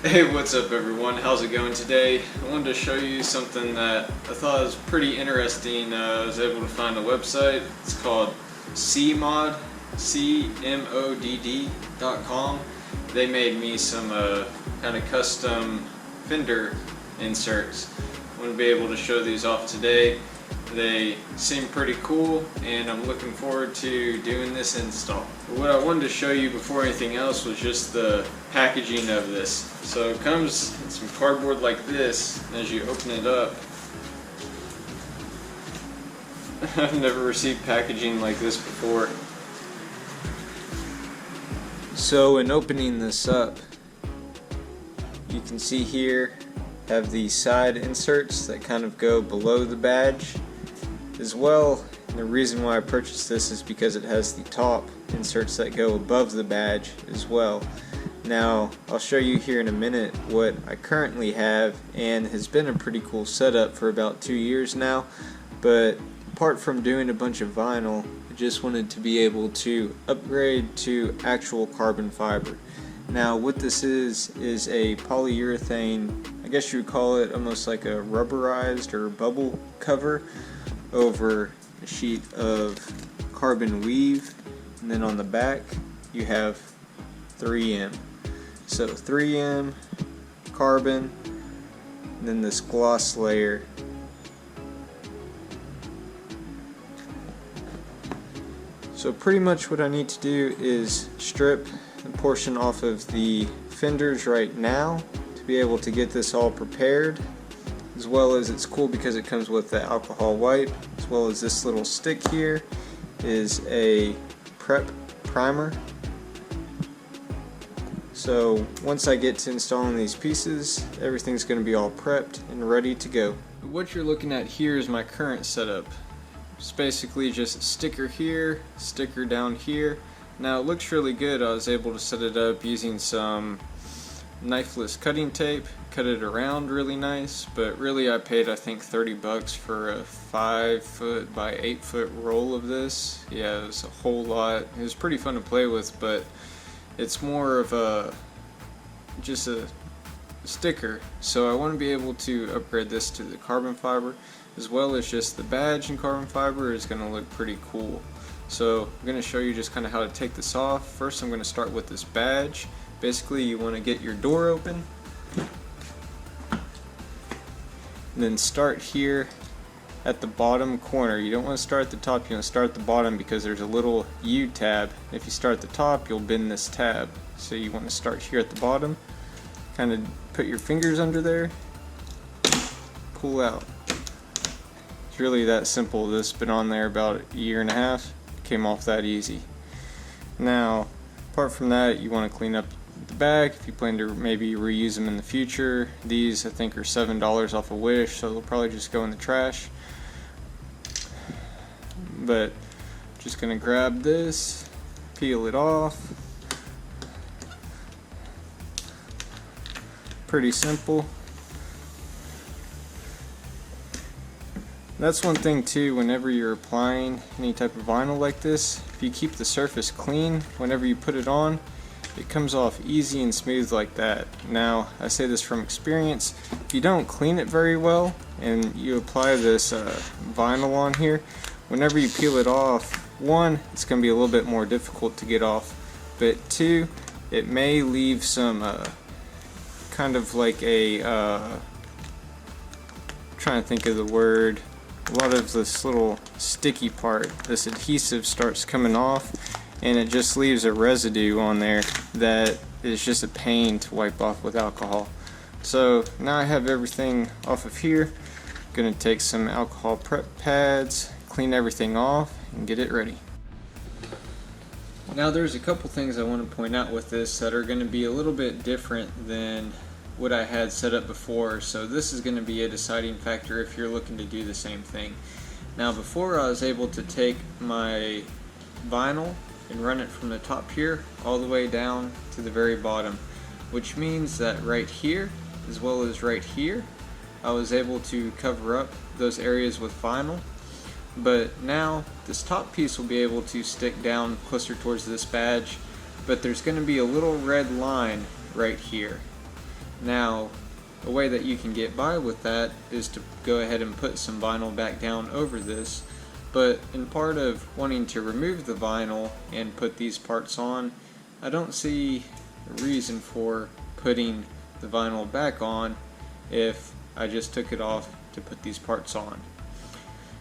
Hey, what's up everyone? How's it going today? I wanted to show you something that I thought was pretty interesting. I was able to find a website. It's called CModd, CModd.com. They made me some kind of custom Fender inserts. I'm going to be able to show these off today. They seem pretty cool and I'm looking forward to doing this install. What I wanted to show you before anything else was just the packaging of this. So it comes in some cardboard like this, and as you open it up, I've never received packaging like this before. So in opening this up, you can see here have the side inserts that kind of go below the badge as well. And the reason why I purchased this is because it has the top inserts that go above the badge as well. Now I'll show you here in a minute what I currently have, and has been a pretty cool setup for about 2 years now. But apart from doing a bunch of vinyl, I just wanted to be able to upgrade to actual carbon fiber. Now what this is a polyurethane, I guess you would call it almost like a rubberized or bubble cover over a sheet of carbon weave, and then on the back you have 3M. So 3M, carbon, and then this gloss layer. So pretty much what I need to do is strip the portion off of the fenders right now to be able to get this all prepared, as well as it's cool because it comes with the alcohol wipe, as well as this little stick here is a prep primer. So once I get to installing these pieces, everything's going to be all prepped and ready to go. What you're looking at here is my current setup. It's basically just a sticker here, sticker down here. Now it looks really good. I was able to set it up using some knifeless cutting tape, cut it around really nice, but really I paid I think 30 bucks for a 5 foot by 8 foot roll of this. Yeah, it was a whole lot. It was pretty fun to play with, but it's more of just a sticker. So I want to be able to upgrade this to the carbon fiber, as well as just the badge in carbon fiber is going to look pretty cool. So I'm going to show you just kind of how to take this off. First I'm going to start with this badge. Basically you want to get your door open, and then start here at the bottom corner. You don't want to start at the top, you want to start at the bottom because there's a little U tab. If you start at the top, you'll bend this tab. So you want to start here at the bottom, kind of put your fingers under there, pull out. It's really that simple. This has been on there about a year and a half, came off that easy. Now apart from that, you want to clean up the back if you plan to maybe reuse them in the future. These I think are $7 off of Wish, so they'll probably just go in the trash. But just gonna grab this, peel it off. Pretty simple. That's one thing too, whenever you're applying any type of vinyl like this, if you keep the surface clean whenever you put it on, it comes off easy and smooth like that. Now I say this from experience, if you don't clean it very well and you apply this vinyl on here, whenever you peel it off, one, it's going to be a little bit more difficult to get off, but two, it may leave some kind of like a trying to think of the word, a lot of this little sticky part, this adhesive starts coming off, and it just leaves a residue on there that is just a pain to wipe off with alcohol. So now I have everything off of here. I'm gonna take some alcohol prep pads, clean everything off, and get it ready. Now there's a couple things I want to point out with this that are going to be a little bit different than what I had set up before, so this is going to be a deciding factor if you're looking to do the same thing. Now before I was able to take my vinyl and run it from the top here all the way down to the very bottom, which means that right here as well as right here I was able to cover up those areas with vinyl. But now this top piece will be able to stick down closer towards this badge, but there's going to be a little red line right here. Now, a way that you can get by with that is to go ahead and put some vinyl back down over this, but in part of wanting to remove the vinyl and put these parts on, I don't see a reason for putting the vinyl back on if I just took it off to put these parts on.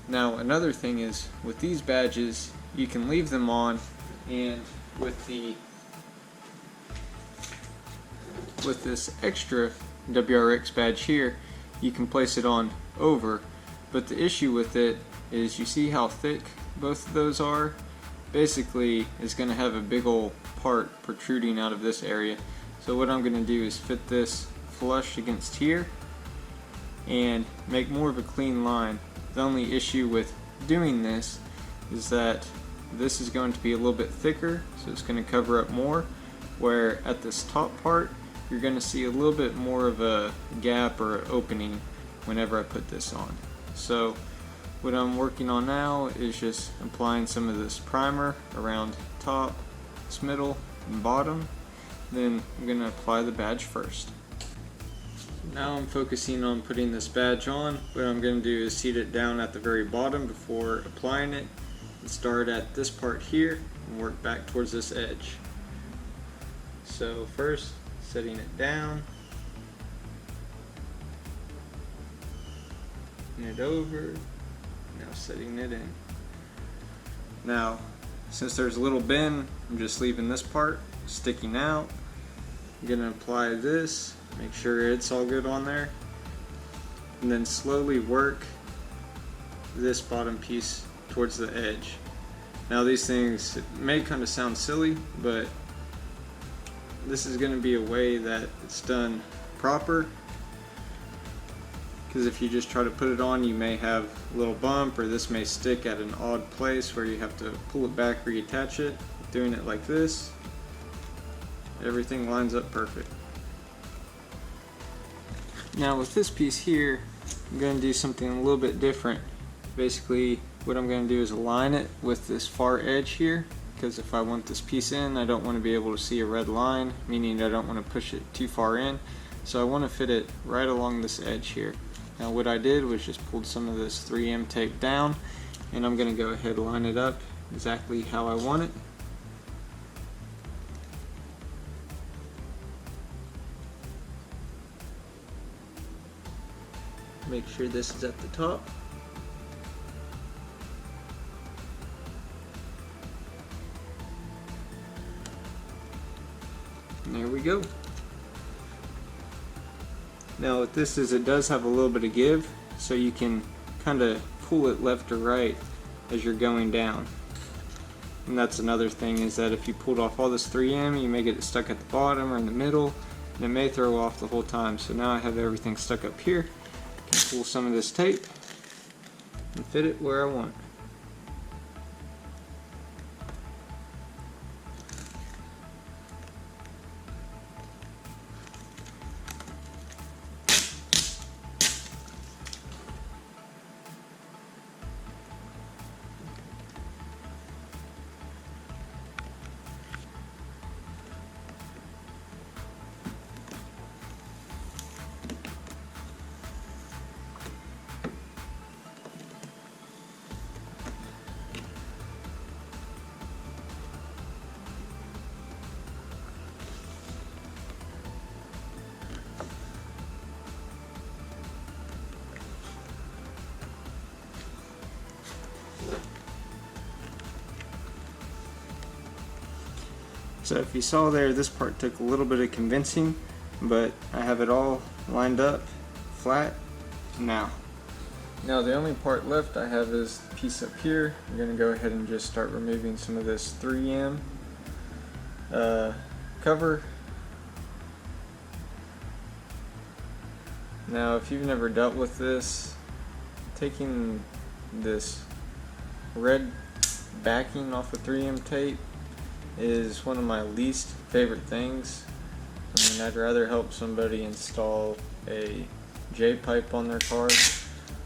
Now, another thing is, with these badges, you can leave them on, and with this extra WRX badge here, you can place it on over. But the issue with it is, you see how thick both of those are? Basically, it's going to have a big old part protruding out of this area. So what I'm going to do is fit this flush against here and make more of a clean line. The only issue with doing this is that this is going to be a little bit thicker, so it's going to cover up more, where at this top part you're going to see a little bit more of a gap or opening whenever I put this on. So what I'm working on now is just applying some of this primer around top, middle, and bottom. Then I'm going to apply the badge first. Now I'm focusing on putting this badge on. What I'm going to do is seat it down at the very bottom before applying it, and start at this part here and work back towards this edge. So first, setting it down, and it over, now setting it in. Now, since there's a little bend, I'm just leaving this part sticking out. I'm going to apply this, make sure it's all good on there, and then slowly work this bottom piece towards the edge. Now these things may kind of sound silly, but this is going to be a way that it's done proper, because if you just try to put it on, you may have a little bump, or this may stick at an odd place where you have to pull it back, reattach it. Doing it like this, everything lines up perfect. Now with this piece here, I'm going to do something a little bit different. Basically, what I'm going to do is align it with this far edge here, because if I want this piece in, I don't want to be able to see a red line, meaning I don't want to push it too far in. So I want to fit it right along this edge here. Now what I did was just pulled some of this 3M tape down, and I'm going to go ahead and line it up exactly how I want it. Make sure this is at the top. And there we go. Now what this is, it does have a little bit of give, so you can kind of pull it left or right as you're going down. And that's another thing, is that if you pulled off all this 3M, you may get it stuck at the bottom or in the middle, and it may throw off the whole time. So now I have everything stuck up here. I can pull some of this tape and fit it where I want. So if you saw there, this part took a little bit of convincing, but I have it all lined up, flat, now. Now the only part left I have is the piece up here. I'm going to go ahead and just start removing some of this 3M cover. Now if you've never dealt with this, taking this red backing off of 3M tape is one of my least favorite things. I mean, I'd rather help somebody install a J-pipe on their car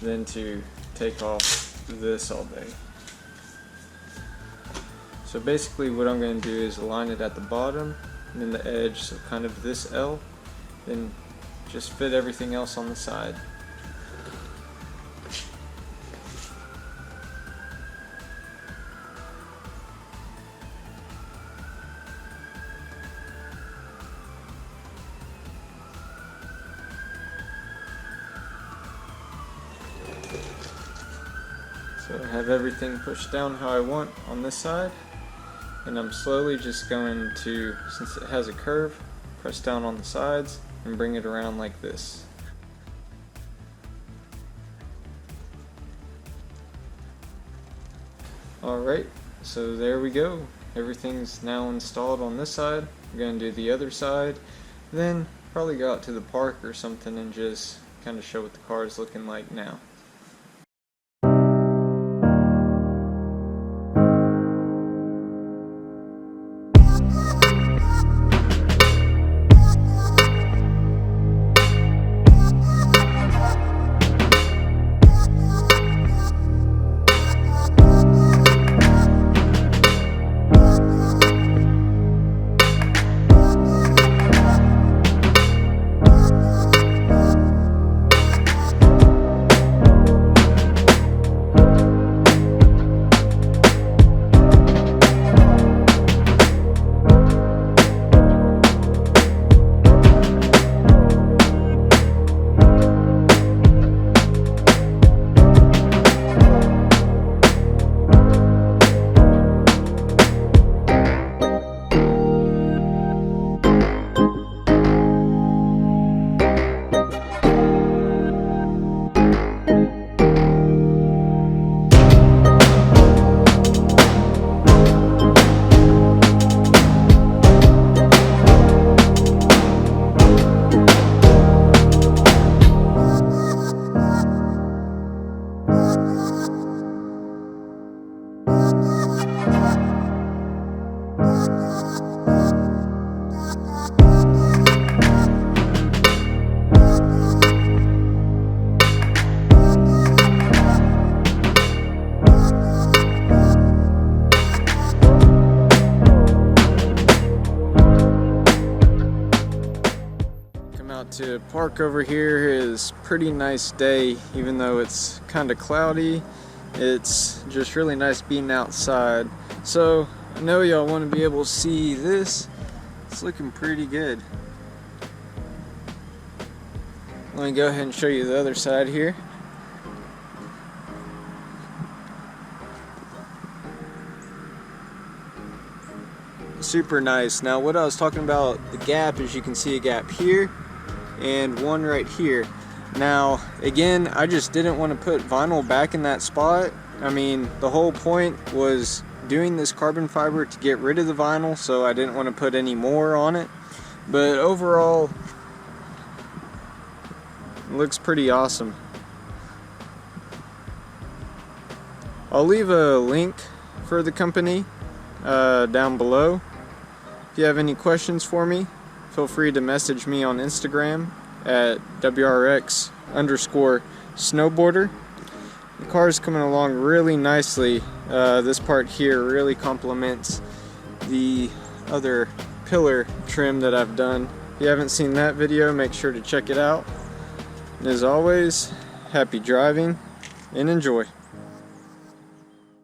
than to take off this all day. So basically what I'm going to do is align it at the bottom and then the edge, so kind of this L, then just fit everything else on the side. So I have everything pushed down how I want on this side, and I'm slowly just going to, since it has a curve, press down on the sides and bring it around like this. Alright, so there we go. Everything's now installed on this side. We're going to do the other side, then probably go out to the park or something and just kind of show what the car is looking like now. To park over here is pretty nice day, even though it's kind of cloudy. It's just really nice being outside. So I know y'all want to be able to see this. It's looking pretty good. Let me go ahead and show you the other side here. Super nice. Now what I was talking about, the gap, is you can see a gap here and one right here. Now again, I just didn't want to put vinyl back in that spot. I mean, the whole point was doing this carbon fiber to get rid of the vinyl, so I didn't want to put any more on it. But overall, it looks pretty awesome. I'll leave a link for the company down below. If you have any questions for me, feel free to message me on Instagram at WRX_snowboarder. The car is coming along really nicely. This part here really complements the other pillar trim that I've done. If you haven't seen that video, make sure to check it out. And as always, happy driving and enjoy.